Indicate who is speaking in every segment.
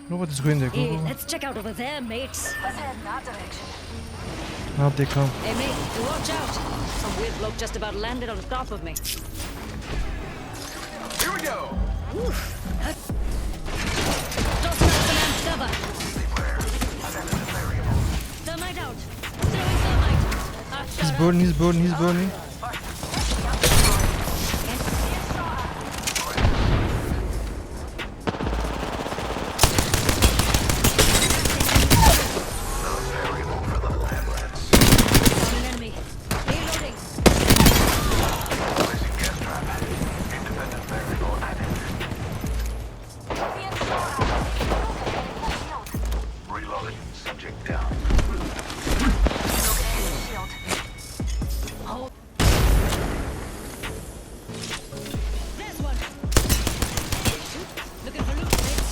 Speaker 1: Nobody's going there. Go,
Speaker 2: Hey,
Speaker 1: go, go.
Speaker 2: let's check out over there, mates.
Speaker 3: Let's head in that direction.
Speaker 1: Now they come.
Speaker 2: Hey, mate, watch out. Some weird bloke just about landed on top of me.
Speaker 4: Here we go.
Speaker 2: Toss out the man's cover. Thermite out. Throwing thermite.
Speaker 1: He's burning, he's burning, he's burning.
Speaker 2: Found an enemy. Reloading.
Speaker 3: Being shot at. Shield.
Speaker 4: Reloading. Subject down.
Speaker 3: Shield.
Speaker 2: There's one. Looking for loot, mates.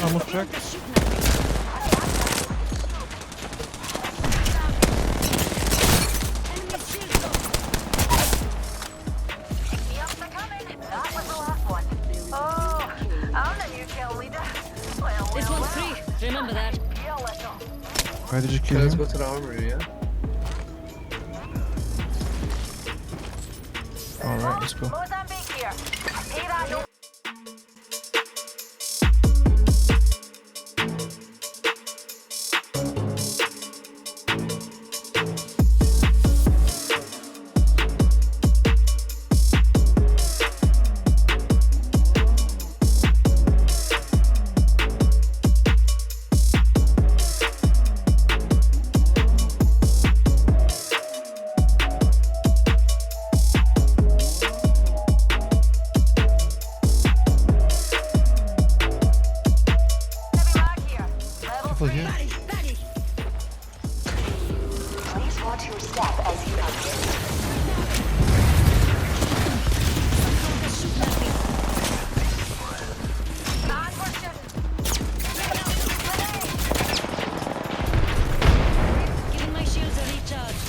Speaker 1: Almost cracked.
Speaker 2: They're shooting at me. Enemy shield broke.
Speaker 3: Pick me up, they're coming. That was the last one. Oh, I'm the new kill leader. Well,
Speaker 2: This
Speaker 3: well,
Speaker 2: one's free. Remember that.
Speaker 3: yeah, little.
Speaker 1: Why did you
Speaker 5: Okay,
Speaker 1: kill
Speaker 5: let's
Speaker 1: him?
Speaker 5: go to the armory, yeah?
Speaker 1: Alright, let's go.
Speaker 3: Mozambique here. Hey, that no. Heavy mag here. Level
Speaker 1: Careful
Speaker 3: 3.
Speaker 1: here.
Speaker 2: Batty.
Speaker 3: Please watch your step as you exit.
Speaker 2: They're shooting at me.
Speaker 3: Man, we're shooting.
Speaker 2: Giving my shields a recharge.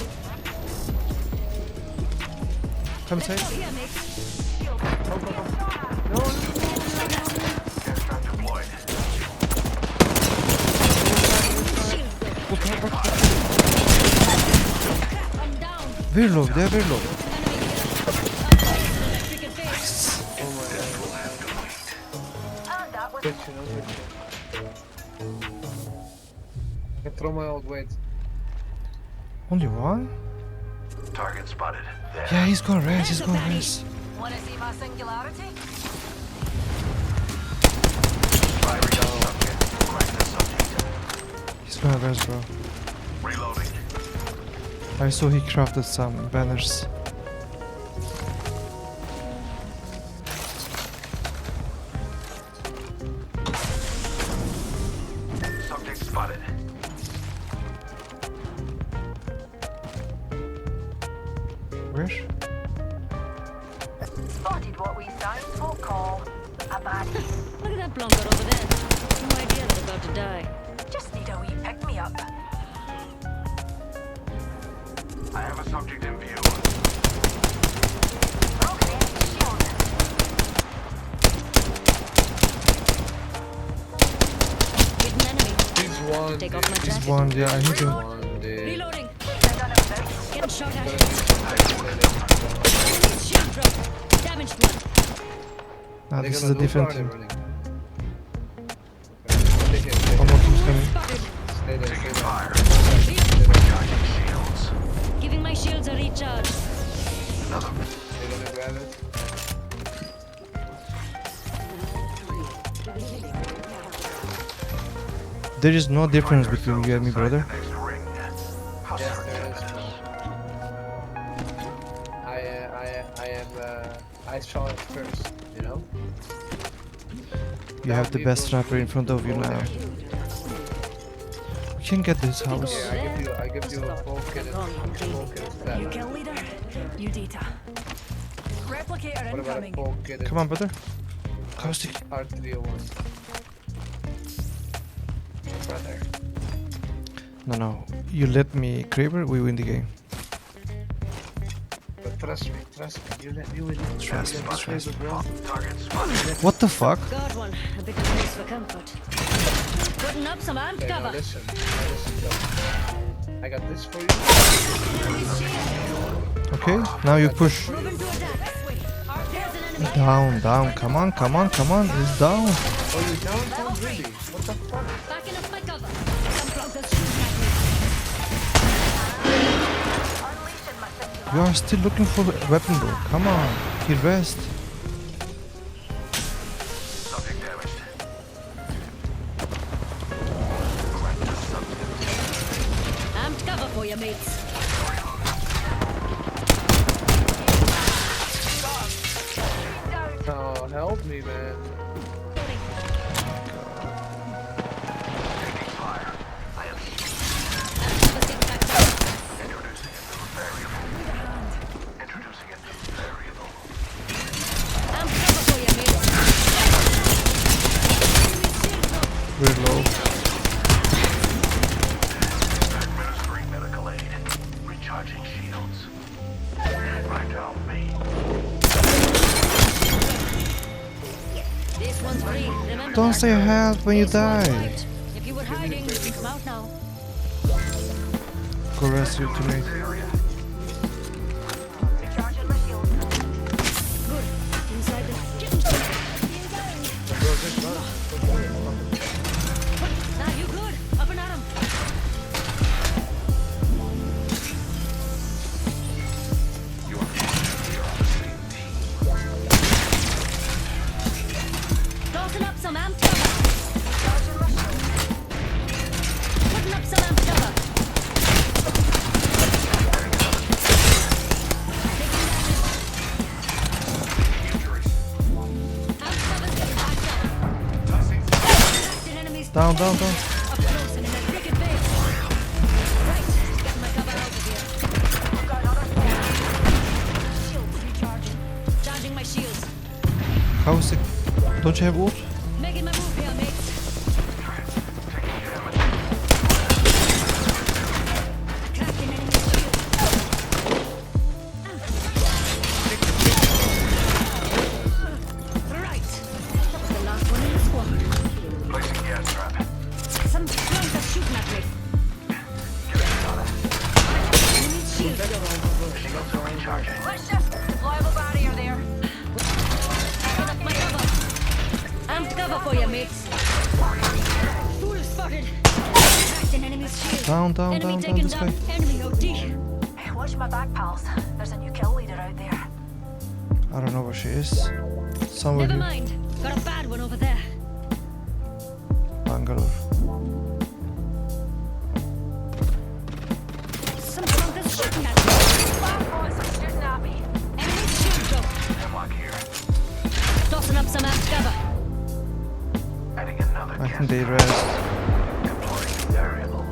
Speaker 1: Come
Speaker 2: Let's go
Speaker 1: inside.
Speaker 2: here, mates.
Speaker 4: Gas trap deployed.
Speaker 2: Shield broke.
Speaker 1: Go, back, back, back.
Speaker 2: Crap, I'm down.
Speaker 1: Very low, they're very low.
Speaker 2: Enemy here. Electric and face.
Speaker 5: Oh my god.
Speaker 3: And that was
Speaker 5: Good to know, good to know. I can throw my old weight.
Speaker 1: Only one?
Speaker 4: Target spotted. There.
Speaker 1: Yeah, he's got res, he's
Speaker 2: There's a
Speaker 1: got
Speaker 2: baddie.
Speaker 1: res.
Speaker 3: Wanna see my singularity?
Speaker 4: Firing on subject. Crack the subject.
Speaker 1: He's got res, bro.
Speaker 4: Reloading.
Speaker 1: I saw he crafted some banners.
Speaker 4: Subject spotted.
Speaker 1: Where?
Speaker 3: Spotted what we townsfolk call a baddie.
Speaker 2: Look at that blonde over there. No idea they're about to die.
Speaker 3: Just need a wee pick-me-up.
Speaker 4: I have a subject in view.
Speaker 3: Broken enemy shield.
Speaker 2: Hit an enemy.
Speaker 5: He's one.
Speaker 2: Take off my
Speaker 1: He's
Speaker 2: jacket.
Speaker 1: one, yeah, I hit him.
Speaker 5: One, dude.
Speaker 2: Reloading.
Speaker 3: They're done it without.
Speaker 2: Getting shot at. Enemy's shield broke. Damaged one.
Speaker 1: Nah,
Speaker 5: They're
Speaker 1: this is
Speaker 5: gonna
Speaker 1: a
Speaker 5: do
Speaker 1: different
Speaker 5: far, they're
Speaker 1: team.
Speaker 5: running. Okay, take it, take
Speaker 1: One
Speaker 5: it.
Speaker 1: more team's coming.
Speaker 2: Spotted.
Speaker 5: Stay there, stay
Speaker 4: Taking
Speaker 5: there.
Speaker 4: fire.
Speaker 2: Reloading.
Speaker 4: Charging shields.
Speaker 2: Giving my shields a recharge.
Speaker 4: Another.
Speaker 5: They're gonna grab it.
Speaker 1: There is no difference between you and me, brother.
Speaker 4: Next ring. How
Speaker 5: Yes,
Speaker 4: certain
Speaker 5: there
Speaker 4: is
Speaker 5: is.
Speaker 4: this?
Speaker 5: I saw it first, you know?
Speaker 1: You have the best trapper in front of you now. We can get this house.
Speaker 5: Yeah, I give you a full kit.
Speaker 3: New kill leader. New data. Replicator
Speaker 5: What about a
Speaker 3: incoming.
Speaker 5: full kit?
Speaker 1: Come on, brother. Caustic.
Speaker 5: R301. Brother.
Speaker 1: No, no. You let me Kraber, we win the game.
Speaker 5: But Trust me. You will
Speaker 1: Trust me,
Speaker 5: this
Speaker 1: trust
Speaker 5: as well.
Speaker 4: Target spotted.
Speaker 1: What the fuck?
Speaker 2: Got one. A bit of place for comfort. Putting up some armed
Speaker 5: Okay, now
Speaker 2: cover.
Speaker 5: listen, Joe. I got this for you.
Speaker 1: Okay, now you push.
Speaker 2: Moving to attack. There's an enemy.
Speaker 1: Down. Come on. He's down.
Speaker 5: Oh, you down? Really? What the fuck?
Speaker 2: Backing up my cover. Some flankers shooting at me.
Speaker 3: Unleashing my system.
Speaker 1: You are still looking for the weapon, bro. Come on. Heal rest.
Speaker 4: Subject damaged.
Speaker 2: Armed cover for you, mates.
Speaker 5: Oh, help me, man.
Speaker 4: Fire. I am introducing a new variable.
Speaker 2: Armed cover for you, mates.
Speaker 1: Very low.
Speaker 4: Administering medical aid. Recharging shields. Right down me.
Speaker 2: This one's free. Remember
Speaker 1: Don't
Speaker 2: that.
Speaker 1: say help when you
Speaker 2: This one's
Speaker 1: die.
Speaker 2: white. If you were hiding, you can come out now.
Speaker 1: Go rest your teammate.
Speaker 3: Recharging my shield.
Speaker 2: Good. Inside the...
Speaker 5: Bro, just run.
Speaker 2: Now you good. Up and at 'em. Tossing up some amp cover.
Speaker 3: Recharging my shield.
Speaker 2: Putting up some amp cover. Amp cover's getting backed up. Attacking enemies
Speaker 1: Down.
Speaker 2: up close and in a cricket base. Right. Getting my cover out of here.
Speaker 3: Got another squad. Shields recharging.
Speaker 2: Charging my shields.
Speaker 1: How is it? Don't you have ult?
Speaker 2: Making my move here, mates. Cracking enemy's shield. Right. That was the last one in the squad.
Speaker 4: Placing gas trap.
Speaker 2: Some clones are shooting at me. Enemy's shield.
Speaker 4: Shields are recharging.
Speaker 3: Let's shift. Deployable barrier there.
Speaker 2: Put up my cover. Amped cover for you, mates. Fool spotted. Cracked an enemy's shield.
Speaker 1: Down,
Speaker 2: Enemy taken
Speaker 1: this
Speaker 2: down.
Speaker 1: way.
Speaker 2: Enemy OD.
Speaker 3: Watch my back, pals. There's a new kill leader out there.
Speaker 1: I don't know where she is. Somewhere
Speaker 2: Never
Speaker 1: here.
Speaker 2: mind. Got a bad one over there.
Speaker 1: Bangalore.
Speaker 2: Some clones shooting at me.
Speaker 3: Fire points are shooting at me.
Speaker 2: Enemy's shield broke.
Speaker 4: Hemlock here.
Speaker 2: Tossing up some amped cover.
Speaker 4: Adding another
Speaker 1: I
Speaker 4: gas
Speaker 1: think they
Speaker 4: trap.
Speaker 1: rest.
Speaker 4: Deploying variable.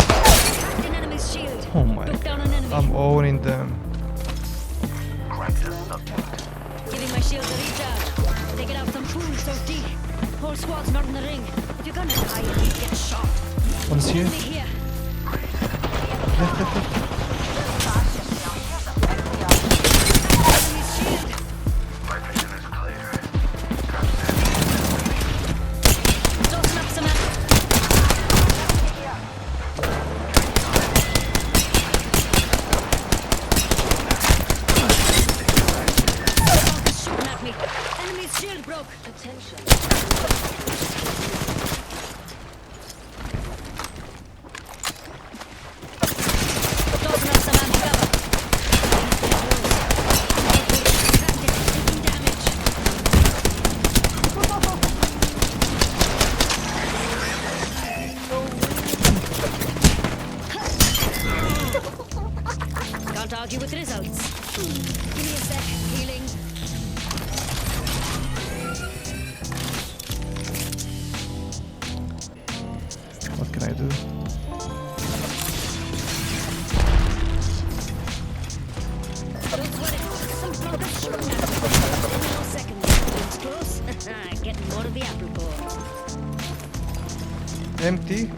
Speaker 2: Cracked an enemy's shield.
Speaker 1: Oh my
Speaker 2: Took down an enemy.
Speaker 1: I'm owning them.
Speaker 4: Cracked the subject.
Speaker 2: Giving my shield a recharge. Taking out some fools OD. Whole squad's not in the ring. If you're gonna die, you need to get shot.
Speaker 1: One's here.
Speaker 2: Enemy here.
Speaker 1: Left.
Speaker 2: Enemy's shield.
Speaker 4: My vision is clear. Trap set.
Speaker 2: Tossing up some amp. Clones shooting at me. Enemy's shield broke. Attention. Tossing up some amp cover. Cracked it. Taking damage. Can't argue with results. Give me a sec. Healing.
Speaker 1: What can I do?
Speaker 2: Don't sweat it. Some flunkers shooting at me. Give me no seconds. It's close. Getting more of the apple core.
Speaker 1: Empty.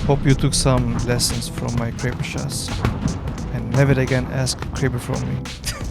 Speaker 1: Hope you took some lessons from my Kraber shots. And never again ask Kraber from me.